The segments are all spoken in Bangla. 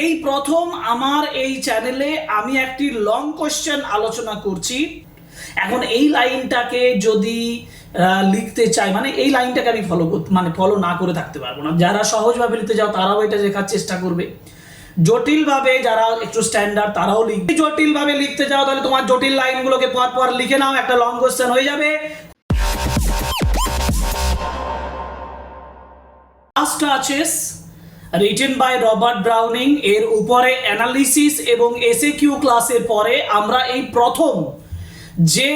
এই প্রথম আমার এই চ্যানেলে আমি একটি লং কোশ্চেন আলোচনা করছি। এখন এই লাইনটাকে যদি লিখতে চাই, মানে এই লাইনটাকে আমি ফলো না করে থাকতে পারবো না। যারা সহজভাবে লিখতে যাও তারাও এটা লেখার চেষ্টা করবে, জটিলভাবে যারা একটু স্ট্যান্ডার্ড তারাও লিখবে। জটিলভাবে লিখতে যাও তাহলে তোমার জটিল লাইনগুলোকে পর লিখে নাও, একটা লং কোশ্চেন হয়ে যাবে। Last touches written by Robert Browning এর উপরে অ্যানালিসিস এবং এসএকিউ ক্লাসের পরে আমরা এই প্রথম যে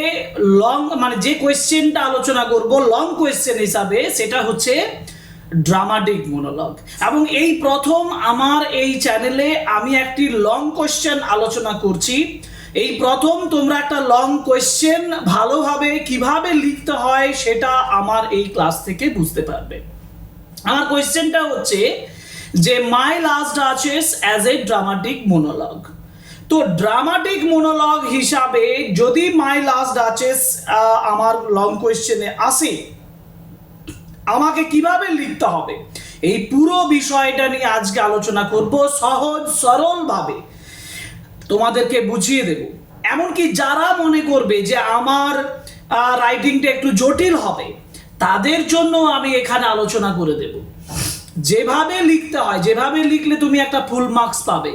যে কোয়েশ্চেনটা আলোচনা করব লং কোয়েশ্চেন হিসাবে, সেটা হচ্ছে ড্রামাটিক মনোলগ। এবং এই প্রথম আমার এই চ্যানেলে আমি একটি লং কোয়েশ্চেন আলোচনা করছি। এই প্রথম তোমরা একটা লং কোয়েশ্চেন ভালোভাবে কিভাবে লিখতে হয় সেটা আমার এই ক্লাস থেকে বুঝতে পারবে। আমার কোয়েশ্চেনটা হচ্ছে যে মাই Last duchess as a dramatic monologue. তো ড্রামাটিক মনোলগ হিসাবে যদি মাই লাস্ট ডাচেস আমার লং কোয়েশ্চেনে আসে, আমাকে কিভাবে লিখতে হবে এই পুরো বিষয়টা নিয়ে আজকে আলোচনা করব। সহজ সরলভাবে তোমাদেরকে বুঝিয়ে দেব। এমনকি যারা মনে করবে যে আমার রাইটিংটা একটু জটিল হবে, তাদের জন্য আমি এখানে আলোচনা করে দেব যেভাবে লিখতে হয়, যেভাবে লিখলে তুমি একটা ফুল মার্কস পাবে,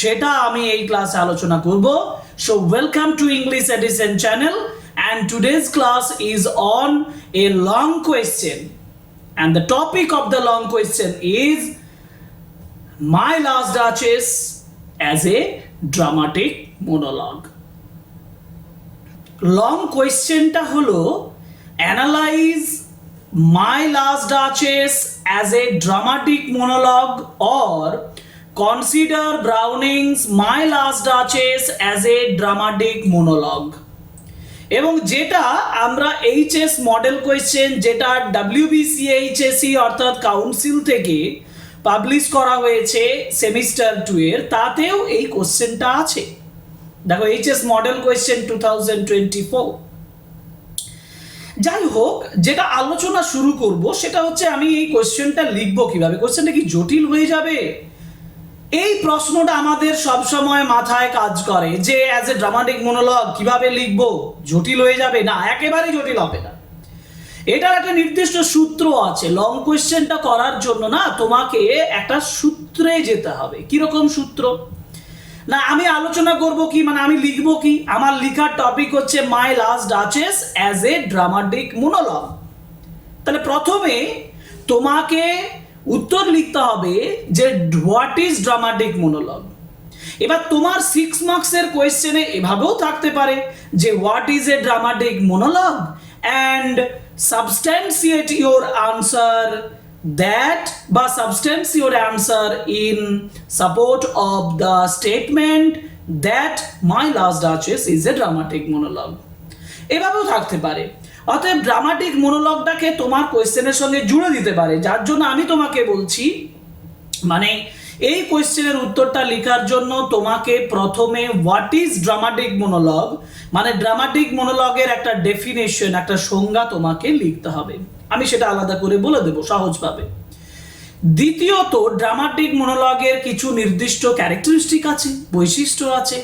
সেটা আমি এই ক্লাসে আলোচনা করব। So welcome to English edition channel, and today's class is on a long question, and the topic of the long question is My Last Duchess as a dramatic monologue. Long question টা হলো analyze My Last Duchess as a dramatic monologue or consider Browning's My Last Duchess as a dramatic monologue. এবং যেটা আমরা এইচএস মডেল কোয়েশ্চেন, যেটা WBCHSE অর্থাৎ কাউন্সিল থেকে পাবলিশ করা হয়েছে সেমিস্টার 2 এর, তাতেও এই কোশ্চেনটা আছে। দেখো এইচএস মডেল কোয়েশ্চেন 2024। যাই হোক, যেটা আলোচনা শুরু করব সেটা হচ্ছে আমি এই কোশ্চেনটা লিখবো কিভাবে। কোশ্চেনটা কি জটিল হয়ে যাবে? এই প্রশ্নটা আমাদের সব সময় মাথায় কাজ করে যে অ্যাজ এ ড্রামাটিক মনোলগ কিভাবে লিখবো, জটিল হয়ে যাবে? না, একেবারেই জটিল হবে না। এটার একটা নির্দিষ্ট সূত্র আছে। লং কোয়েশ্চেনটা করার জন্য না তোমাকে একটা সূত্রে যেতে হবে। কিরকম সূত্র? না, আমি আলোচনা করব কি, মানে আমি লিখবো কি, আমার লেখার টপিক হচ্ছে মাই Last duchess as a dramatic monologue. তাহলে প্রথমে তোমাকে উত্তর লিখতে হবে যে হোয়াট ইজ ড্রামাটিক মনোলগ। এবার তোমার 6 মার্কসের কোয়েশ্চেনে এভাবেও থাকতে পারে যে what is a dramatic monologue and substantiate your answer that, বা substance your answer in support of the statement that My Last Duchess is a dramatic monologue. এভাবেও থাকতে পারে। অতএব ড্রামাটিক মনোলগটাকে তোমার কোয়েশ্চেনের সঙ্গে জুড়ে দিতে পারে, যার জন্য আমি তোমাকে বলছি মানে এই কোয়েশ্চেনের উত্তরটা লেখার জন্য তোমাকে প্রথমে হোয়াট ইজ ড্রামাটিক মনোলগ, মানে ড্রামাটিক মনোলগের একটা ডেফিনেশন, একটা সংজ্ঞা তোমাকে লিখতে হবে। আমি সেটা আলাদা করে বলে দেবো সহজভাবে। দ্বিতীয়ত, ড্রামাটিক মনোলগের কিছু নির্দিষ্ট ক্যারেক্টারিস্টিক আছে, বৈশিষ্ট্য আছে।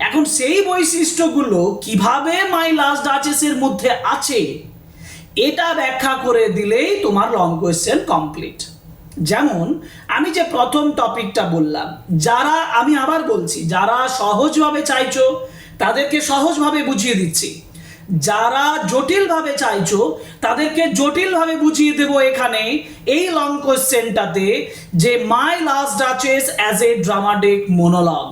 এখন সেই বৈশিষ্ট্যগুলো কিভাবে মাই লাস্ট ডাচেসের মধ্যে আছে এটা ব্যাখ্যা করে দিলেই তোমার লং কোয়েশ্চেন কমপ্লিট। যেমন আমি যে প্রথম টপিকটা বললাম, যারা, আমি আবার বলছি, যারা সহজভাবে চাইছো তাদেরকে সহজভাবে বুঝিয়ে দিচ্ছি, যারা জটিলভাবে চাইছো তাদেরকে জটিলভাবে বুঝিয়ে দেবো এখানে এই লং কোয়েশ্চেনটাতে, যে মাই Last duchess as a dramatic monologue.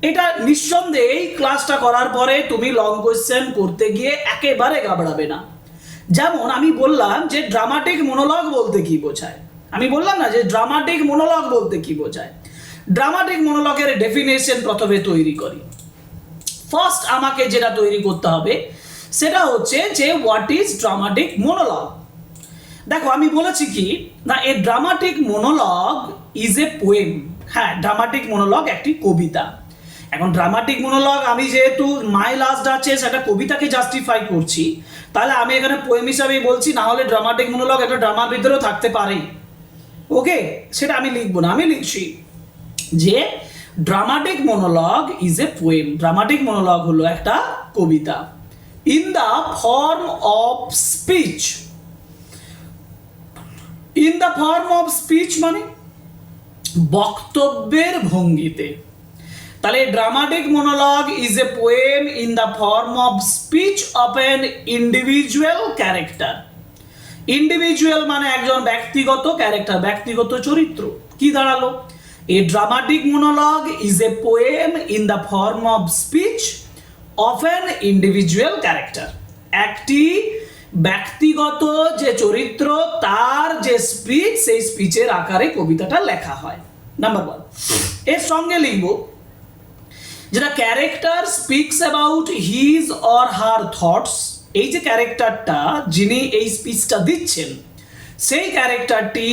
এটা নিঃসন্দেহে এই ক্লাসটা করার পরে তুমি লং কোয়েশ্চেন করতে গিয়ে একেবারে ঘাবড়াবে না। যেমন আমি বললাম যে ড্রামাটিক মনোলগ বলতে কি বোঝায়, আমি বললাম না যে ড্রামাটিক মনোলগ বলতে কি বোঝায়। ড্রামাটিক মনোলগের ডেফিনেশন প্রথমে তৈরি করি। ফার্স্ট আমাকে যেটা তৈরি করতে হবে সেটা হচ্ছে যে হোয়াট ইজ ড্রামাটিক মনোলগ। দেখো আমি বলেছি কি না, এ dramatic monologue is a poem. হ্যাঁ, ড্রামাটিক মনোলগ একটি কবিতা। এখন ড্রামাটিক মনোলগ, আমি যেহেতু মাই লাস্ট ডাচেস একটা কবিতাকে জাস্টিফাই করছি, তাহলে আমি এখানে পোয়েম হিসাবেই বলছি, না হলে ড্রামাটিক মনোলগ একটা ড্রামার ভিতরেও থাকতে পারে। ওকে, সেটা আমি লিখবো না, আমি লিখছি যে dramatic monologue is a poem, dramatic monologue হলো একটা কবিতা, in the form of speech. In the form of speech মানে বক্তব্যের ভঙ্গিতে। তাহলে dramatic monologue is a poem in the form of speech of an individual character. Individual মানে একজন ব্যক্তিগত ক্যারেক্টার, ব্যক্তিগত চরিত্র। কি দাঁড়ালো? A dramatic monologue is a poem in the form of speech of an individual character. একটি ব্যক্তিগত যে চরিত্র তার যে স্পিচ, সেই স্পিচের আকারে কবিতাটা লেখা হয়। নাম্বার 1। এর সঙ্গে লিখব যেটা character speaks about his or her thoughts. এই যে ক্যারেক্টারটা যিনি এই স্পিচটা দিচ্ছেন, সেই ক্যারেক্টারটি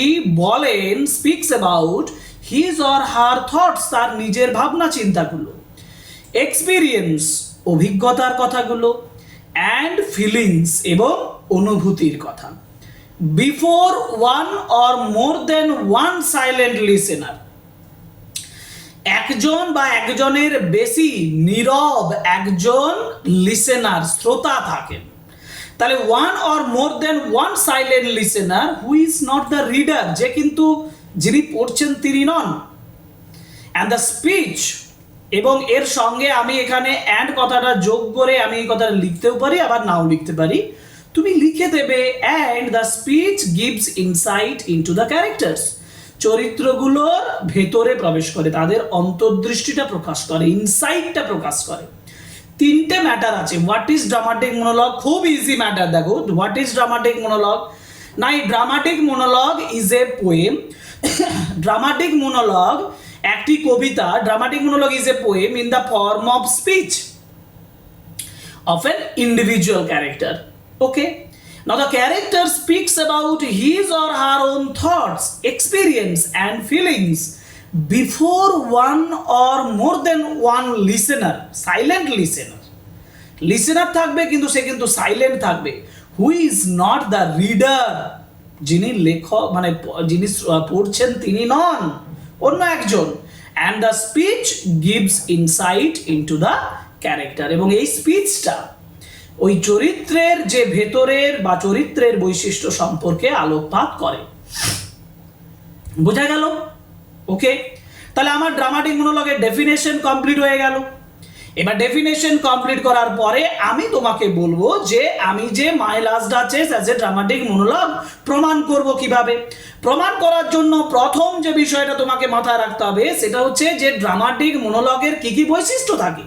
বলেন, speaks about his or her thoughts, তার নিজের ভাবনা চিন্তাগুলো, এক্সপিরিয়েন্স অভিজ্ঞতার কথাগুলো, অ্যান্ড ফিলিংস এবং অনুভূতির কথা, before one or more than one silent listener. একজন বা একজনের বেশি নীরব একজন লিসেনার, শ্রোতা থাকেন। তাহলে one or more than one silent listener who is not the reader, যে কিন্তু যিনি পড়ছেন তিনি নন। অ্যান্ড দ্য স্পিচ, এবং এর সঙ্গে আমি এখানে অ্যান্ড কথাটা যোগ করে আমি এই কথাটা লিখতেও পারি, আবার নাও লিখতে পারি, তুমি লিখে দেবে। And the speech gives insight into the characters, চরিত্রগুলোর ভেতরে প্রবেশ করে, তাদের অন্তর্দৃষ্টিটা প্রকাশ করে, ইনসাইটটা প্রকাশ করে। তিনটে ম্যাটার আছে। What is dramatic monologue? খুব ইজি ম্যাটার। দেখো, হোয়াট ইজ ড্রামাটিক মনোলগ? না, এই dramatic monologue is a poem. Dramatic monologue একটি কবিতা। Dramatic monologue is a poem in the form of speech of an individual character. Okay, now the character speaks about his or her own thoughts, experience and feelings before one or more than one listener, silent listener. Listener থাকবে কিন্তু সে কিন্তু সাইলেন্ট থাকবে। who is not the reader, যিনি লেখক মানে যিনি পড়ছেন তিনি নন, অন্য একজন। and the speech gives insight into the character, এবং এই স্পিচটা ওই চরিত্রের যে ভেতরের বা চরিত্রের বৈশিষ্ট্য সম্পর্কে আলোকপাত করে। বোঝা গেল? ওকে, তাহলে আমার ড্রামাটিক মনোলগের ডেফিনেশন কমপ্লিট হয়ে গেল। এবার ডেফিনেশন কমপ্লিট করার পরে আমি তোমাকে বলবো যে আমি যে মাই Last duchess as a dramatic monologue প্রমাণ করব কিভাবে। প্রমাণ করার জন্য প্রথম যে বিষয়টা তোমাকে মাথায় রাখতে হবে সেটা হচ্ছে যে ড্রামাটিক মনোলগের কি কি বৈশিষ্ট্য থাকে।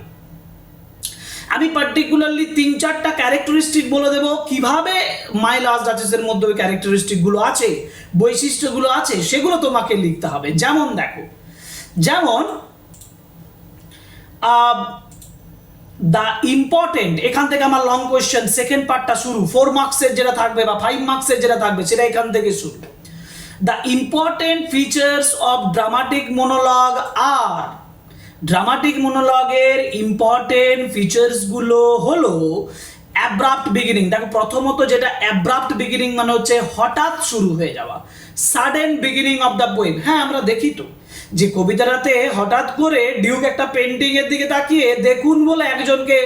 আমি পার্টিকুলারলি 3-4টা ক্যারেক্টারিস্টিক বলে দেবো, কিভাবে মাই লাস্ট ডাচেসের মধ্যে ওই ক্যারেক্টারিস্টিকগুলো আছে, বৈশিষ্ট্যগুলো আছে, সেগুলো তোমাকে লিখতে হবে। যেমন দেখো, যেমন দ্য ইম্পর্টেন্ট, এখান থেকে আমার লং কোয়েশ্চেন সেকেন্ড পার্টটা শুরু, 4 মার্কসের যেটা থাকবে বা 5 মার্কসের যেটা থাকবে সেটা এখান থেকে শুরু। The important features of dramatic monologue আর, ড্রামাটিক মনোলগের ইম্পর্টেন্ট ফিচার্সগুলো হলো অ্যাব্রাপ্ট বিগিনিং। দেখো, প্রথমত যেটা অ্যাব্রাপ্ট বিগিনিং মানে হচ্ছে হঠাৎ শুরু হয়ে যাওয়া, sudden beginning of the poem. হ্যাঁ, আমরা দেখি তো যে কবিতাটাতে হঠাৎ করে ডিউক একটা পেন্টিং এর দিকে তাকিয়ে দেখুন বলে একজনকে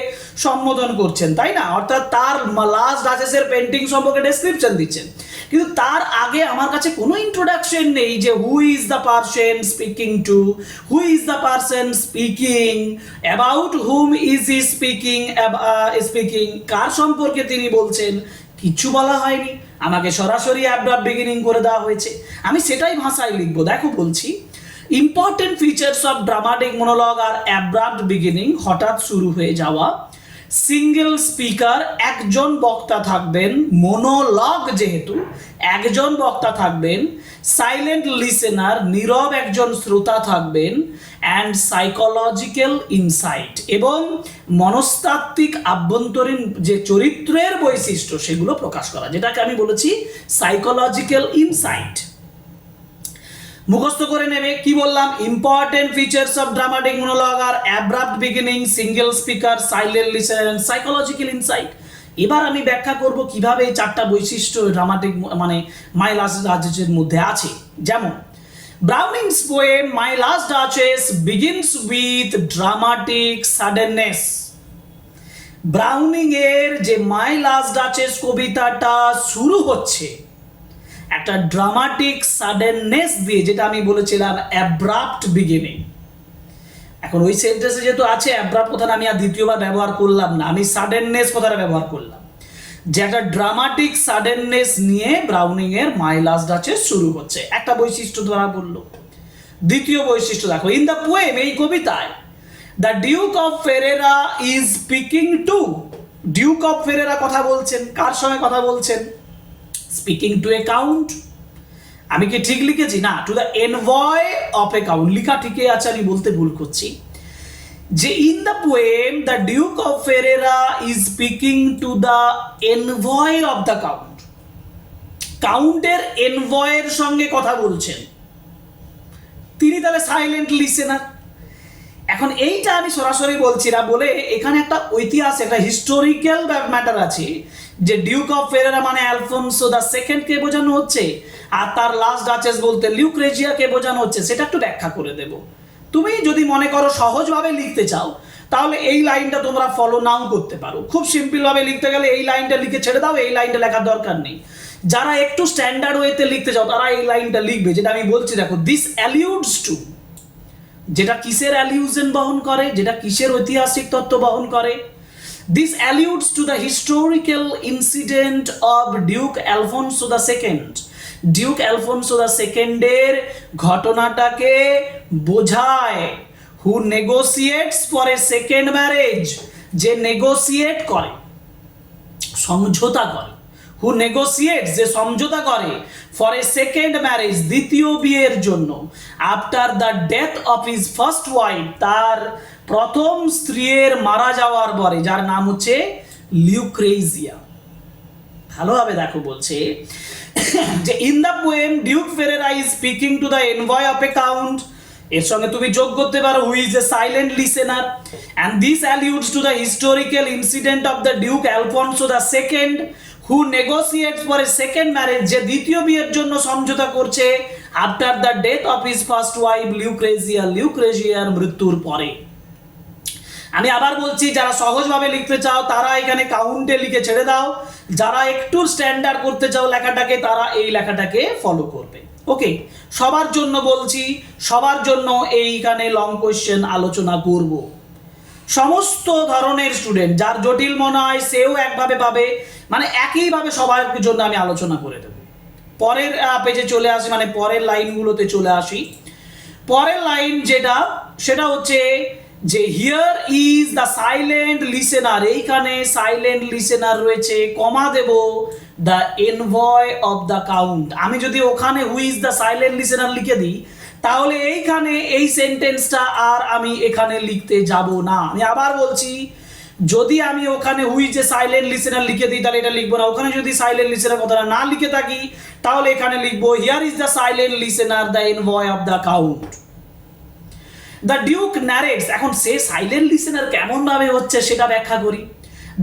সম্বোধন করছেন, তাই না? অর্থাৎ তার লাস্ট ডাচেসের পেন্টিং সম্পর্কে ডেসক্রিপশন দিচ্ছেন, কিন্তু তার আগে আমার কাছে কোনো ইন্ট্রোডাকশন নেই যে who is the person speaking to, who is the person speaking, about whom is he speaking, speaking কার সম্পর্কে তিনি বলছেন, কিচ্ছু বলা হয়নি। আমাকে সরাসরি অ্যাব্রাপ্ট বিগিনিং করে দেওয়া হয়েছে, আমি সেটাই ভাষায় লিখবো। দেখো বলছি, important features of dramatic monologue আর অ্যাব্রাপ্ট বিগিনিং, হঠাৎ শুরু হয়ে যাওয়া, সিঙ্গেল স্পিকার, একজন বক্তা থাকবেন, মনোলগ যেহেতু একজন বক্তা থাকবেন, সাইলেন্ট লিসেনার, নীরব একজন শ্রোতা থাকবেন, অ্যান্ড সাইকোলজিক্যাল ইনসাইট, এবং মনস্তাত্ত্বিক আভ্যন্তরীণ যে চরিত্রের বৈশিষ্ট্য সেগুলো প্রকাশ করা, যেটাকে আমি বলেছি সাইকোলজিক্যাল ইনসাইট। মুখস্থ করে নেবে। কি বললাম? Important features of dramatic monologue আর abrupt beginning, single speaker, silent listener and psychological insight. এবার আমি ব্যাখ্যা করব কিভাবে এই 4টা বৈশিষ্ট্য ড্রামাটিক মানে মাই লাস্ট ডাচেসের মধ্যে আছে। যেমন Browning's poem My Last Duchess begins with dramatic suddenness. Browning এর যে মাই লাস্ট ডাচেস কবিতাটা শুরু হচ্ছে একটা ড্রামাটিক সাডেননেস দিয়ে, যেটা আমি বলেছিলাম অ্যাব্রাপ্ট বিগিনিং। এখন ওই সেন্টেন্সে যেহেতু আছে অ্যাব্রাপ্ট কথাটা আমি আর দ্বিতীয়বার ব্যবহার করলাম না, আমি সাডেননেস কথাটা ব্যবহার করলাম, যে একটা ড্রামাটিক সাডেননেস নিয়ে ব্রাউনিং এর মাই লাস্ট ডাচেস শুরু হচ্ছে। একটা বৈশিষ্ট্য ধরা পড়লো। দ্বিতীয় বৈশিষ্ট্য দেখো, ইন দ্য পোয়েম, এই কবিতায়, the duke of Ferrara is speaking to, duke of Ferrara কথা বলছেন, কার সঙ্গে কথা বলছেন? Speaking to a count. আমি কি ঠিক লিখেছি? না, to the envoy of a count. লিখা ঠিকই আছে, আমি বলতে ভুল করছি। যে in the poem the duke of Ferrara is speaking to the envoy of the count, কাউন্টের এনভয়ের সঙ্গে কথা বলছেন, তিনি তাহলে সাইলেন্ট লিসেনার। এখন এইটা আমি সরাসরি বলছি না, বলে এখানে একটা ঐতিহাসিক, একটা হিস্টোরিক্যাল ম্যাটার আছে, যে ডিউক অফ ফেরেরা মানে অ্যালফোনসো দ্য সেকেন্ডকে বোঝানো হচ্ছে, আর তার লাস্ট ডাচেস বলতে লিউক্রেজিয়াকে বোঝানো হচ্ছে। সেটা একটু ব্যাখ্যা করে দেব। তুমি যদি মনে করো সহজভাবে লিখতে চাও, তাহলে এই লাইনটা তোমরা ফলো নাও করতে পারো। খুব সিম্পলভাবে লিখতে গেলে এই লাইনটা লিখে ছেড়ে দাও, এই লাইনটা লেখার দরকার নেই। যারা একটু স্ট্যান্ডার্ড ওয়েতে লিখতে চাও তারা এই লাইনটা লিখবে, যেটা আমি বলছি। দেখো, দিস অ্যালিউডস টু, যেটা কিসের অ্যালিউশন বহন করে, যেটা কিসের ঐতিহাসিক তত্ত্ব বহন করে? This alludes to the historical incident of duke Alfonso the second. Duke Alfonso the সেকেন্ডের ঘটনাটাকে বোঝায়। Who negotiates for a second marriage, যে নেগোসিয়েট করে, সমঝোতা করে। হু নেগোসিয়েটস, যে সমঝোতা করে, ফর এ সেকেন্ড ম্যারেজ, দ্বিতীয় বিয়ের জন্য, after the death of his first wife, তার প্রথম স্ত্রীর মারা যাওয়ার পরে, যার নাম হচ্ছে লিউক্রেজিয়া। ভালোভাবে দেখো, বলছে যে in the poem duke Ferrara is speaking to the envoy of a count, এর সঙ্গে তুমি যোগ করতে পারো who is a silent listener, and this alludes to the historical incident of the duke Alfonso the second who negotiates for a second marriage, যে দ্বিতীয় বিয়ের জন্য সমঝোতা করছে after the death of his first wife Lucrezia, লিউক্রেজিয়ার মৃত্যুর পরে। আমি আবার বলছি, যারা সহজভাবে লিখতে চাও তারা এখানে কাউন্টে লিখে ছেড়ে দাও, যারা একটু স্ট্যান্ডার্ড করতে চাও লেখাটাকে, তারা এই লেখাটাকে ফলো করবে। ওকে, সবার জন্য বলছি, সবার জন্য এইখানে লং কোয়েশ্চেন আলোচনা করব। সমস্ত ধরনের স্টুডেন্ট, যার জটিল মনে হয় সেও একভাবে পাবে, মানে একইভাবে সবার জন্য আমি আলোচনা করে দেব। পরের পেজে চলে আসি, মানে পরের লাইনগুলোতে চলে আসি। পরের লাইন যেটা, সেটা হচ্ছে যে here is the silent listener, এইখানে সাইলেন্ট লিসেনার রয়েছে, কমা দেব the envoy of the count. আমি যদি ওখানে who is the silent listener লিখে দিই, তাহলে এইখানে এই সেন্টেন্সটা আর আমি এখানে লিখতে যাব না। আমি আবার বলছি, যদি আমি ওখানে who is a silent listener লিখে দিই, তাহলে এটা লিখবো না। ওখানে যদি সাইলেন্ট লিসেনার কথাটা না লিখে থাকি, তাহলে এখানে লিখবো here is the silent listener the envoy of the count. The Duke ন্যারেটস, এখন সে সাইলেন্ট লিসেনার কেমন ভাবে হচ্ছে সেটা ব্যাখ্যা করি।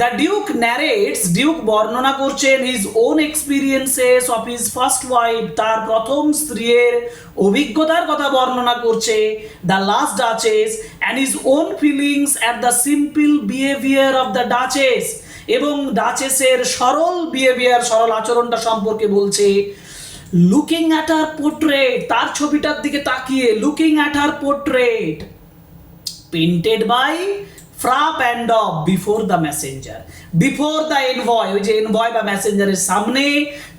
দ্য ডিউক ন্যারেটস, ডিউক বর্ণনা করছেন his own experiences of his first wife, তার প্রথম স্ত্রীর অভিজ্ঞতার কথা বর্ণনা করছে, the last duchess, and his own feelings at the simple behaviour of the duchess, এবং ডাচেসের সরল বিহেভিয়ার, সরল আচরণটা সম্পর্কে বলছে। লুকিং অ্যাট হার পোর্ট্রেট, তার ছবিটার দিকে তাকিয়ে, looking at her portrait painted by Fra Pandolf before the messenger, before the envoy, ওই যে এনভয় বা মেসেঞ্জারের সামনে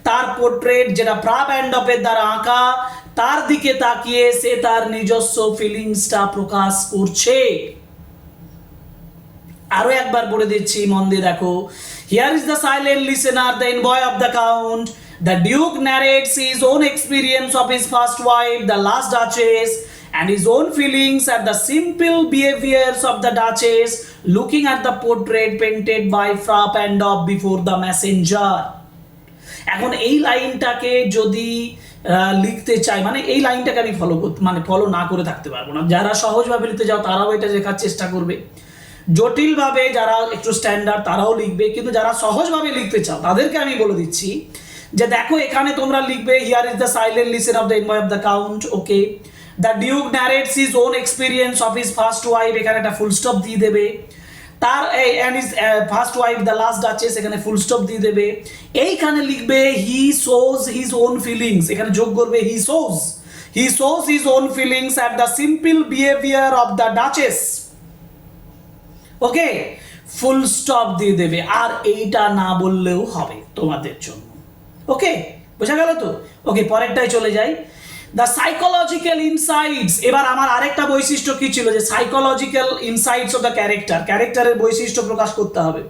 তার পোর্ট্রেট, যেটা ফ্রা প্যান্ডবের দ্বারা আঁকা, তার দিকে তাকিয়ে সে তার নিজস্ব ফিলিংসটা প্রকাশ করছে। আরো একবার বলে দিচ্ছি, মন দিয়ে দেখো। Here is the silent listener the envoy of the count, the Duke narrates his own experience of his first wife, the last Duchess, and his own feelings at the simple behaviors of the Duchess, looking at the portrait painted by Fra Pandolf before the messenger. এখন এই লাইনটাকে যদি লিখতে চাই, মানে এই লাইনটাকে আমি ফলো না করে থাকতে পারবো না। যারা সহজভাবে লিখতে যাও তারাও এটা লেখার চেষ্টা করবে, জটিলভাবে যারা একটু স্ট্যান্ডার্ড তারাও লিখবে, কিন্তু যারা সহজভাবে লিখতে চাও তাদেরকে আমি বলে দিচ্ছি যে দেখো এখানে তোমরা লিখবে here is the silent listen of the envoy of the count, okay. The Duke ন্যারেটস his own experience of his first wife, এখানে একটা ফুল স্টপ দিয়ে দেবে। তার and his first wife the last duchess, এখানে ফুল স্টপ দিয়ে দেবে। এইখানে লিখবে হি শোজ হিজ ওন ফিলিংস, এখানে যোগ করবে হি shows his own feelings at the simple behaviour of the duchess, okay, full stop দিয়ে দেবে। আর এইটা না বললেও হবে তোমাদের জন্য, ওকে, বোঝা গেল তো? ওকে, পরেরটাই চলে যাই। দ্য সাইকোলজিক্যাল ইনসাইটস, এবার আমার আরেকটা বৈশিষ্ট্য কি ছিল, যে সাইকোলজিক্যাল ইনসাইটস অফ দ্য ক্যারেক্টারের বৈশিষ্ট্য প্রকাশ করতে হবে,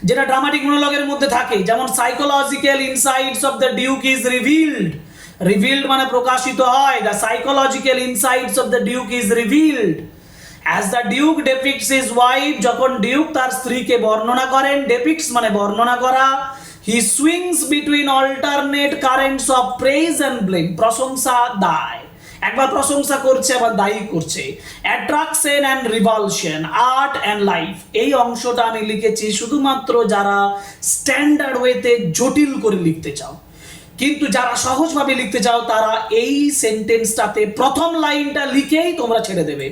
যেটা ড্রামাটিক মনোলগের মধ্যে থাকে। যেমন psychological insights of the duke is revealed মানে প্রকাশিত হয়। The psychological insights of the duke is revealed as the duke depicts his wife, যখন ডিউক তার স্ত্রীকে বর্ণনা করেন, ডেপিক্টস মানে বর্ণনা করা। He swings between alternate currents of praise and blame, প্রশংসা দায়, একবার প্রশংসা করছে আবার দায়ী করছে। Attraction and revulsion, art and life. এই অংশটা আমি লিখেছি শুধুমাত্র যারা স্ট্যান্ডার্ড ওয়েতে জটিল করে লিখতে চাও, কিন্তু যারা সহজভাবে লিখতে চাও তারা এই সেন্টেন্সটাতে প্রথম লাইনটা লিখেই তোমরা ছেড়ে দেবে।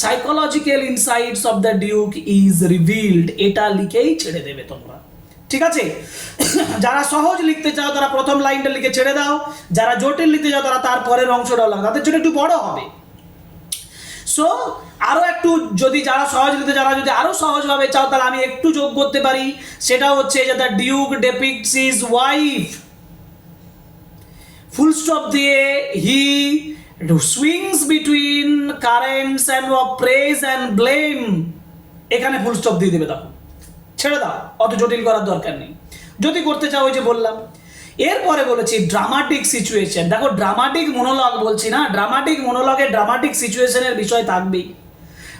Psychological insights of the duke is revealed, এটা লিখেই ছেড়ে দেবে তোমরা, ঠিক আছে? যারা সহজ লিখতে চাও তারা প্রথম লাইনটা লিখে ছেড়ে দাও, যারা জটিল লিখতে চাও তারা তারপরের অংশটা লাগবে, তাদের জন্য একটু বড় হবে। সো আরো একটু যদি যারা সহজ লিখতে, যারা যদি আরো সহজভাবে চাও তাহলে আমি একটু যোগ করতে পারি, সেটা হচ্ছে যে the duke depicts his wife, full stop দিয়ে he swings between currents and of praise and blame, এখানে ফুল স্টপ দিয়ে দেবে, দেখো ছেড়ে দাও, অত জটিল করার দরকার নেই। যদি করতে চাও ওই যে বললাম। এরপরে বলেছি ড্রামাটিক সিচুয়েশন। দেখো ড্রামাটিক মনোলগ বলছি না, ড্রামাটিক মনোলগে ড্রামাটিক সিচুয়েশনের বিষয় থাকবেই।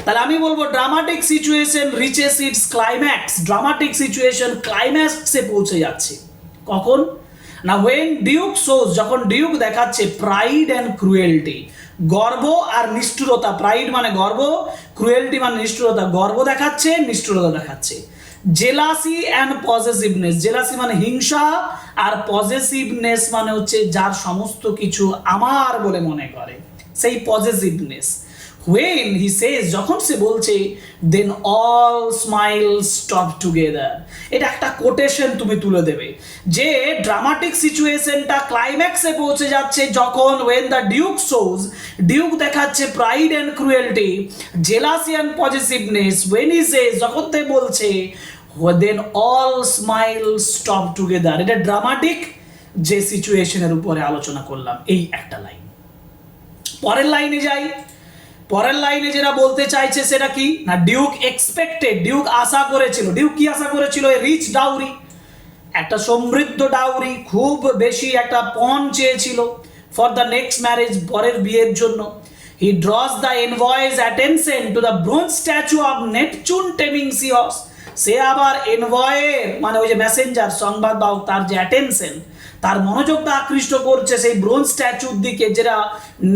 তাহলে আমি বলবো dramatic situation reaches its climax, dramatic situation ক্লাইম্যাক্সে পৌঁছে যাচ্ছে। কখন না, ওয়েন ডিউক শোজ, যখন ডিউক দেখাচ্ছে প্রাইড অ্যান্ড ক্রুয়েলটি, গর্ব আর নিষ্ঠুরতা। প্রাইড মানে গর্ব, ক্রুয়েলটি মানে নিষ্ঠুরতা, গর্ব দেখাচ্ছে, নিষ্ঠুরতা দেখাচ্ছে। জেলাসি অ্যান্ড পজেসিভনেস, জেলাসি মানে হিংসা, আর পজেসিভনেস মানে হচ্ছে যার সমস্ত কিছু আমার বলে মনে করে, সেই পজেসিভনেস। when he says, যখন সে বলছে then all smiles stop together, এটা একটা কোটেশন তুমি তুলে দেবে যে ড্রামাটিক সিচুয়েশনটা ক্লাইম্যাক্সে পৌঁছে যাচ্ছে যখন when the duke shows, duke দেখাচ্ছে pride and cruelty, jealousy and possessiveness, when he says, যখন তে বলছে then all smiles stop together, এটা ড্রামাটিক যে সিচুয়েশনের উপরে আলোচনা করলাম এই একটা লাইন। পরের লাইনে যাই। পরের লাইনে যেটা বলতে চাইছে সেটা কি না, ডিউক এক্সপেক্টেড, ডিউক আশা করেছিল। ডিউক কি আশা করেছিল? রিচ ডাউরি, একটা সমৃদ্ধ ডাউরি, খুব বেশি একটা পণ চেয়েছিল ফর দ্য নেক্সট ম্যারেজ, পরের বিয়ের জন্য। He draws the envoy's attention to the bronze statue of Neptune taming sea horse, সে আবার এনভয়ের মানে ওই যে মেসেঞ্জার, সংবাদ বাহক, তার যে অ্যাটেনশন, তার মনোযোগটা আকৃষ্ট করছে সেই ব্রোঞ্জ স্ট্যাচুর দিকে, যেটা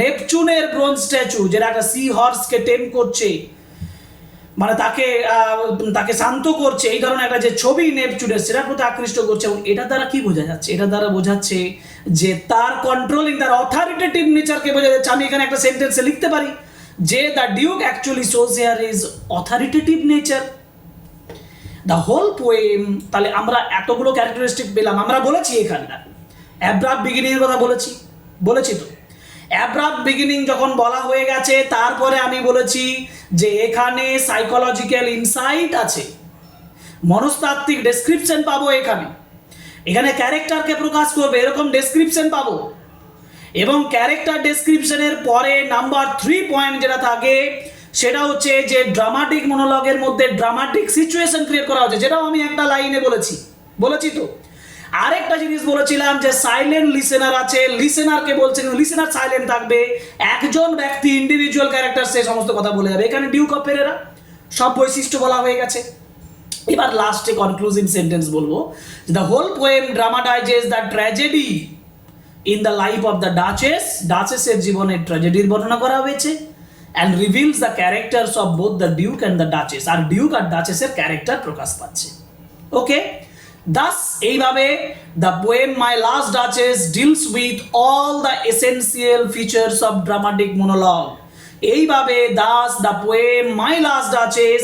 নেপচুনের ব্রোঞ্জ স্ট্যাচু, যেটা একটা সি হর্সকে টেম করছে, মানে তাকে শান্ত করছে, এই ধরনের একটা যে ছবি নেপচুনের, সেটার প্রতি আকৃষ্ট করছে। এবং এটা দ্বারা কি বোঝা যাচ্ছে? এটা দ্বারা বোঝাচ্ছে যে তার কন্ট্রোলিং, তার অথরিটেটিভ নেচারকে বোঝা যাচ্ছে। আমি এখানে একটা সেন্টেন্সে লিখতে পারি যে the duke actually shows here is authoritative nature. The whole poem, তাহলে আমরা এতগুলো ক্যারেক্টারিস্টিক পেলাম। আমরা বলেছি এখানে অ্যাব্রাপ্ট বিগিনিং এর কথা বলেছি তো। অ্যাব্রাপ্ট বিগিনিং যখন বলা হয়ে গেছে, তারপরে আমি বলেছি যে এখানে সাইকোলজিক্যাল ইনসাইট আছে, মনস্তাত্ত্বিক ডেসক্রিপশন পাবো, এখানে ক্যারেক্টারকে প্রকাশ করবে এরকম ডেসক্রিপশন পাবো। এবং ক্যারেক্টার ডেসক্রিপশনের পরে নাম্বার 3 পয়েন্ট যেটা থাকে সেটা হচ্ছে যে ড্রামাটিক মনোলগের মধ্যে ড্রামাটিক সিচুয়েশন ক্রিয়েট করা হচ্ছে, যেটাও আমি একটা লাইনে বলেছি তো। আরেকটা জিনিস বলেছিলাম যে সাইলেন্ট লিসেনার আছে, লিসেনারকে বলছে কিন্তু লিসেনার সাইলেন্ট থাকবে, একজন ব্যক্তি ইন্ডিভিজুয়াল ক্যারেক্টার সে সমস্ত কথা বলে যাবে। এখানে ডিউক অফ পেরেরা সব বৈশিষ্ট্য বলা হয়ে গেছে। এবার লাস্টে কনক্লুজিং সেন্টেন্স বলবো, the whole poem dramatises the tragedy in the life of the duchess, ডাচেসের জীবনের ট্র্যাজেডির বর্ণনা করা হয়েছে, and reveals the characters of both the duke and the duchess, আর ডিউক আর ডাচেসের ক্যারেক্টার প্রকাশ পাচ্ছে। ওকে, Thus এইভাবে the poem My Last Duchess deals with all the essential features of dramatic monologue. এইভাবে thus the poem My Last Duchess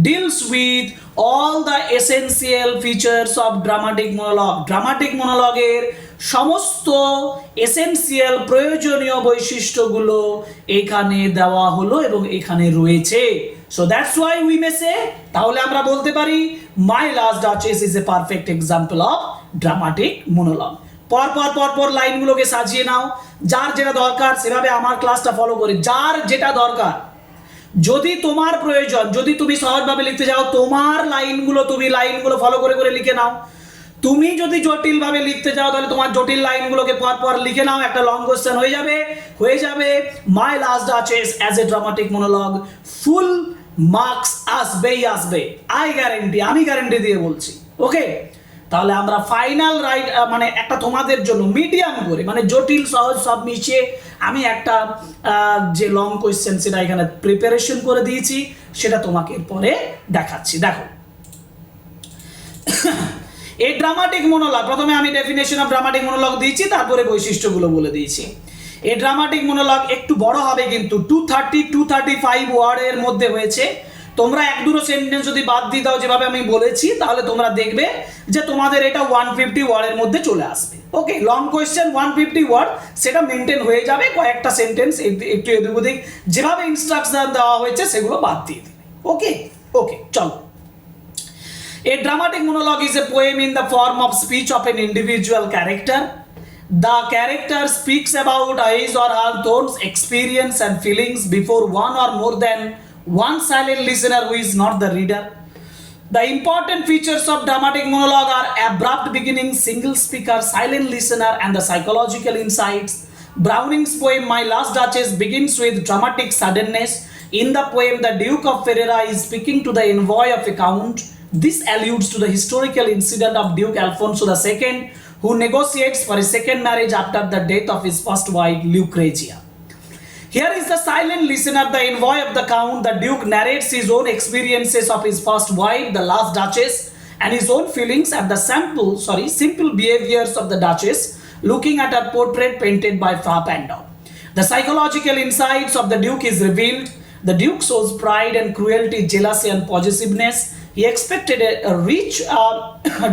deals with all the essential features of dramatic monologue. Dramatic monologue এর সমস্ত এসেনশিয়াল প্রয়োজনীয় বৈশিষ্ট্যগুলো এখানে দেওয়া হলো এবং এখানে রয়েছে। So that's why we may say, তাহলে আমরা বলতে পারি My Last Duchess is a perfect example of dramatic monologue. পর লাইনগুলোকে সাজিয়ে নাও, যার যেটা দরকার সেভাবে আমার ক্লাসটা ফলো করে, যার যেটা দরকার। যদি তোমার প্রয়োজন, যদি তুমি সহজভাবে লিখতে যাও, তোমার লাইনগুলো ফলো করে করে লিখে নাও। তুমি যদি জটিলভাবে লিখতে যাও তাহলে তোমার জটিল লাইনগুলোকে পর লিখে নাও, একটা লং কোশ্চেন হয়ে যাবে মাই Last duchess as a dramatic মোনোলগ। Full marks আসবে, আমি গ্যারান্টি দিয়ে বলছি। ওকে, তাহলে আমরা ফাইনাল রাইট মানে একটা তোমাদের জন্য মিডিয়াম করে, মানে জটিল সহজ সব মিশিয়ে আমি একটা যে লং কোশ্চেন সেটা এখানে প্রিপারেশন করে দিয়েছি, সেটা তোমাকে এরপরে দেখাচ্ছি। দেখো, এই ড্রামাটিক মোনোলগ, প্রথমে আমি ডেফিনেশন অফ ড্রামাটিক মোনোলগ দিয়েছি, তারপরে বৈশিষ্ট্যগুলো বলে দিয়েছি। এই ড্রামাটিক মোনোলগ একটু বড় হবে, কিন্তু 235 ওয়ার্ডের মধ্যে হয়েছে। তোমরা এক দুটো সেন্টেন্স যদি বাদ দিয়ে দাও যেভাবে আমি বলেছি, তাহলে তোমরা দেখবে যে তোমাদের এটা 150 ওয়ার্ডের মধ্যে চলে আসবে। ওকে, লং কোয়েশ্চেন 150 ওয়ার্ড, সেটা মেনটেন হয়ে যাবে, কয়েকটা সেন্টেন্স একটু এদিক ওদিক যেভাবে ইনস্ট্রাকশন দেওয়া হয়েছে সেগুলো বাদ দিয়ে দিবে। ওকে, চলো। A dramatic monologue is a poem in the form of speech of an individual character. The character speaks about his or her thoughts, experience and feelings before one or more than one silent listener who is not the reader. The important features of dramatic monologue are abrupt beginning, single speaker, silent listener and the psychological insights. Browning's poem My Last Duchess begins with dramatic suddenness. In the poem, the Duke of Ferrara is speaking to the envoy of a count. This alludes to the historical incident of Duke Alfonso II, who negotiates for a second marriage after the death of his first wife, Lucrezia. Here is the silent listener, the envoy of the count. The Duke narrates his own experiences of his first wife, the last Duchess, and his own feelings at the simple behaviors of the Duchess, looking at her portrait painted by Fra Pandolf. The psychological insights of the Duke is revealed. The Duke shows pride and cruelty, jealousy and possessiveness. He expected a rich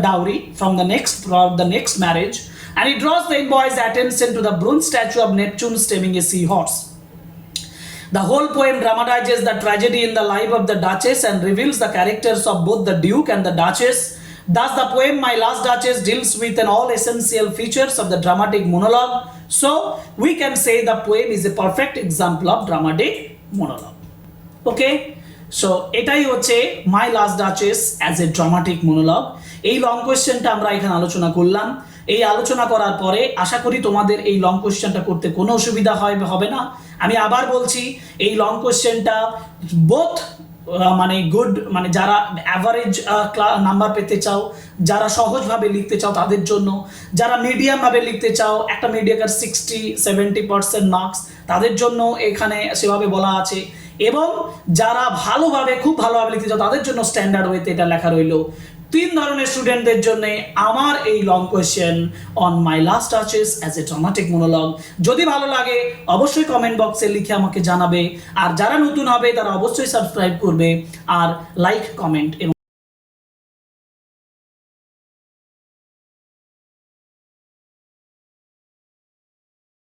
dowry from the next marriage, and he draws the envoy's attention to the bronze statue of Neptune stemming a seahorse. The whole poem dramatizes the tragedy in the life of the Duchess and reveals the characters of both the Duke and the Duchess. Thus, the poem My Last Duchess deals with all essential features of the dramatic monologue. So, we can say the poem is a perfect example of dramatic monologue. Okay? So এটাই হচ্ছে মাই Last duchess as a dramatic মোনোলগ। এই লং কোয়েশ্চেনটা আমরা এখানে আলোচনা করলাম। এই আলোচনা করার পরে আশা করি তোমাদের এই লং কোয়েশ্চেনটা করতে কোনো অসুবিধা হবে না। আমি আবার বলছি, এই লং কোয়েশ্চেনটা বোথ মানে গুড, মানে যারা অ্যাভারেজ নাম্বার পেতে চাও, যারা সহজভাবে লিখতে চাও তাদের জন্য, যারা মিডিয়ামভাবে লিখতে চাও, একটা মিডিয়াকার 60-70% মার্কস, তাদের জন্য এখানে সেভাবে বলা আছে। এবং যারা খুব ভালোভাবে লিখতে চাও তাদের জন্য স্ট্যান্ডার্ড ওয়েতে এটা লেখা রইল। 3 ধরনের স্টুডেন্টদের জন্য আমার এই long question on my Last duchess as a dramatic মোনোলগ। যদি ভালো লাগে অবশ্যই কমেন্ট বক্সে লিখে আমাকে জানাবে, আর যারা নতুন হবে তারা অবশ্যই সাবস্ক্রাইব করবে, আর লাইক, কমেন্ট এবং